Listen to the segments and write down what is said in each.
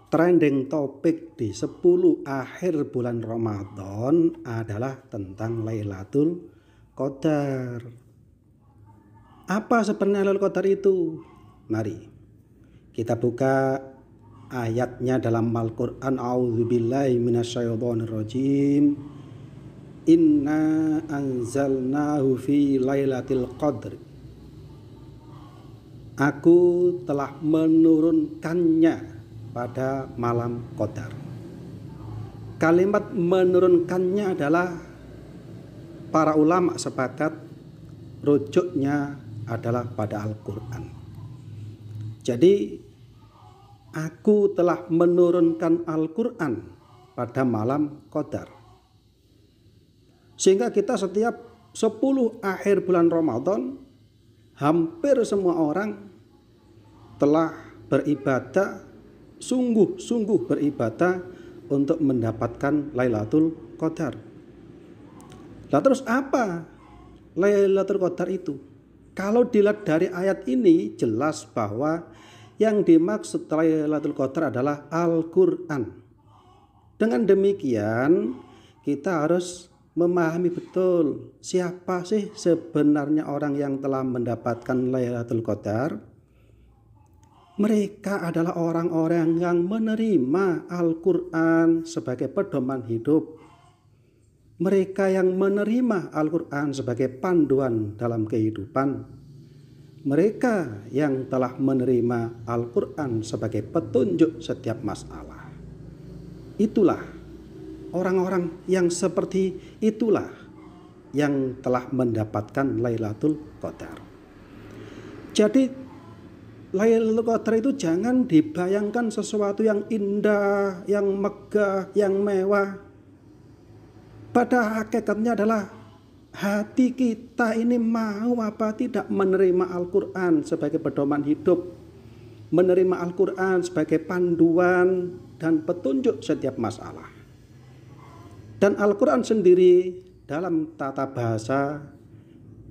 trending topik di 10 akhir bulan Ramadan adalah tentang Lailatul Qadar. Apa sebenarnya Lailatul Qadar itu? Mari kita buka ayatnya dalam Al-Quran. A'udzubillahi minasyaitonirrajim. Inna anzalnahu fi lailatul qadr. Aku telah menurunkannya pada malam Qadar. Kalimat menurunkannya adalah para ulama sepakat rujuknya adalah pada Al-Quran. Jadi aku telah menurunkan Al-Quran pada malam Qadar. Sehingga kita setiap 10 akhir bulan Ramadan, hampir semua orang telah beribadah, sungguh-sungguh beribadah untuk mendapatkan Lailatul Qadar. Nah, terus apa Lailatul Qadar itu? Kalau dilihat dari ayat ini jelas bahwa yang dimaksud Lailatul Qadar adalah Al-Quran. Dengan demikian kita harus memahami betul siapa sih sebenarnya orang yang telah mendapatkan Lailatul Qadar. Mereka adalah orang-orang yang menerima Al-Quran sebagai pedoman hidup. Mereka yang menerima Al-Quran sebagai panduan dalam kehidupan. Mereka yang telah menerima Al-Quran sebagai petunjuk setiap masalah. Itulah orang-orang yang seperti itulah yang telah mendapatkan Lailatul Qadar. Jadi Lailatul Qadar itu jangan dibayangkan sesuatu yang indah, yang megah, yang mewah. Pada hakikatnya adalah hati kita ini mau apa tidak menerima Al-Quran sebagai pedoman hidup, menerima Al-Quran sebagai panduan dan petunjuk setiap masalah. Dan Al-Quran sendiri dalam tata bahasa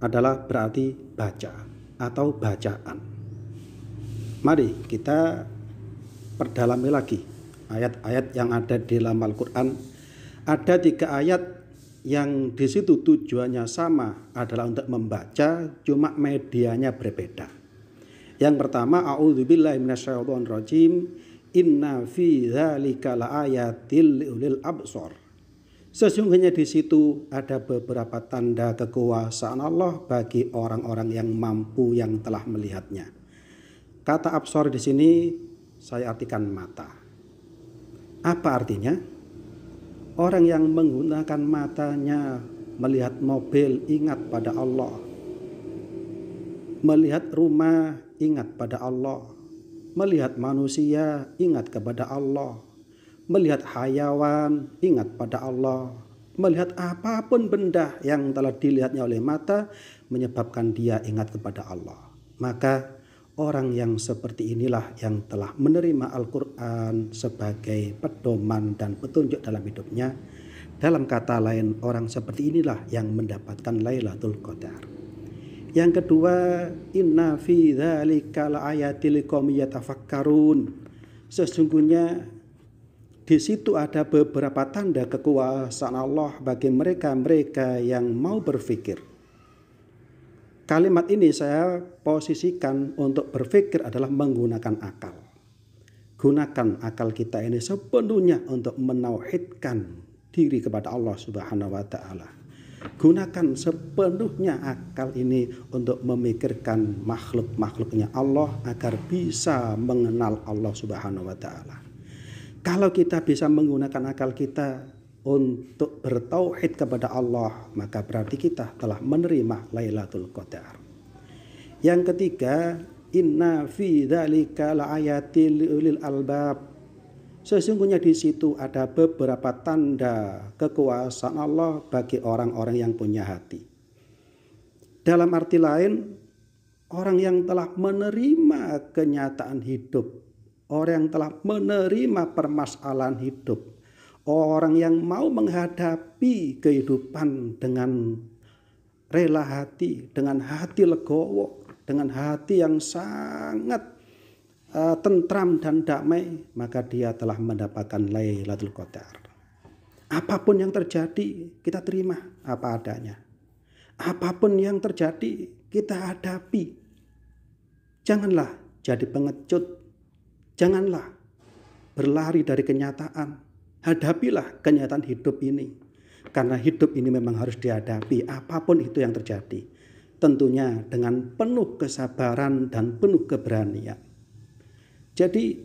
adalah berarti baca atau bacaan. Mari kita perdalami lagi ayat-ayat yang ada di dalam Al-Quran. Ada 3 ayat yang di situ tujuannya sama, adalah untuk membaca, cuma medianya berbeda. Yang pertama, a'udzubillahi minasyaitonirrajim. Inna fi dzalika laayatil liulil absor. Sesungguhnya di situ ada beberapa tanda kekuasaan Allah bagi orang-orang yang mampu, yang telah melihatnya. Kata absor di sini saya artikan mata. Apa artinya? Orang yang menggunakan matanya melihat mobil, ingat pada Allah. Melihat rumah, ingat pada Allah. Melihat manusia, ingat kepada Allah. Melihat hayawan, ingat pada Allah. Melihat apapun benda yang telah dilihatnya oleh mata menyebabkan dia ingat kepada Allah. Maka orang yang seperti inilah yang telah menerima Al-Quran sebagai pedoman dan petunjuk dalam hidupnya. Dalam kata lain, orang seperti inilah yang mendapatkan Lailatul Qadar. Yang kedua, inna fi dzalika laayatil liqaumin yatafakkarun. Sesungguhnya di situ ada beberapa tanda kekuasaan Allah bagi mereka-mereka yang mau berpikir. Kalimat ini saya posisikan untuk berpikir adalah menggunakan akal. Gunakan akal kita ini sepenuhnya untuk menauhidkan diri kepada Allah Subhanahu wa Ta'ala. Gunakan sepenuhnya akal ini untuk memikirkan makhluk-makhluknya Allah agar bisa mengenal Allah Subhanahu wa Ta'ala. Kalau kita bisa menggunakan akal kita untuk bertauhid kepada Allah, maka berarti kita telah menerima Lailatul Qadar. Yang ketiga, inna fi dzalika laayatil liulil albab. Sesungguhnya di situ ada beberapa tanda kekuasaan Allah bagi orang-orang yang punya hati. Dalam arti lain, orang yang telah menerima kenyataan hidup, orang yang telah menerima permasalahan hidup, orang yang mau menghadapi kehidupan dengan rela hati, dengan hati legowo, dengan hati yang sangat tentram dan damai, maka dia telah mendapatkan Lailatul Qadar. Apapun yang terjadi, kita terima apa adanya. Apapun yang terjadi, kita hadapi. Janganlah jadi pengecut. Janganlah berlari dari kenyataan. Hadapilah kenyataan hidup ini. Karena hidup ini memang harus dihadapi, apapun itu yang terjadi. Tentunya dengan penuh kesabaran dan penuh keberanian. Jadi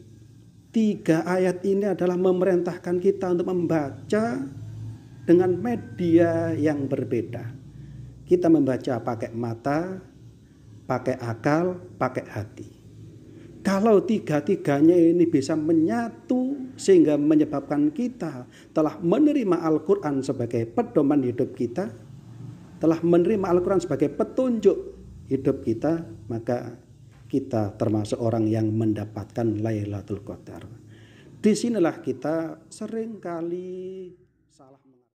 3 ayat ini adalah memerintahkan kita untuk membaca dengan media yang berbeda. Kita membaca pakai mata, pakai akal, pakai hati. Kalau 3-tiganya ini bisa menyatu sehingga menyebabkan kita telah menerima Al-Quran sebagai pedoman hidup kita, telah menerima Al-Quran sebagai petunjuk hidup kita, maka kita termasuk orang yang mendapatkan Lailatul Qadar. Disinilah kita seringkali salah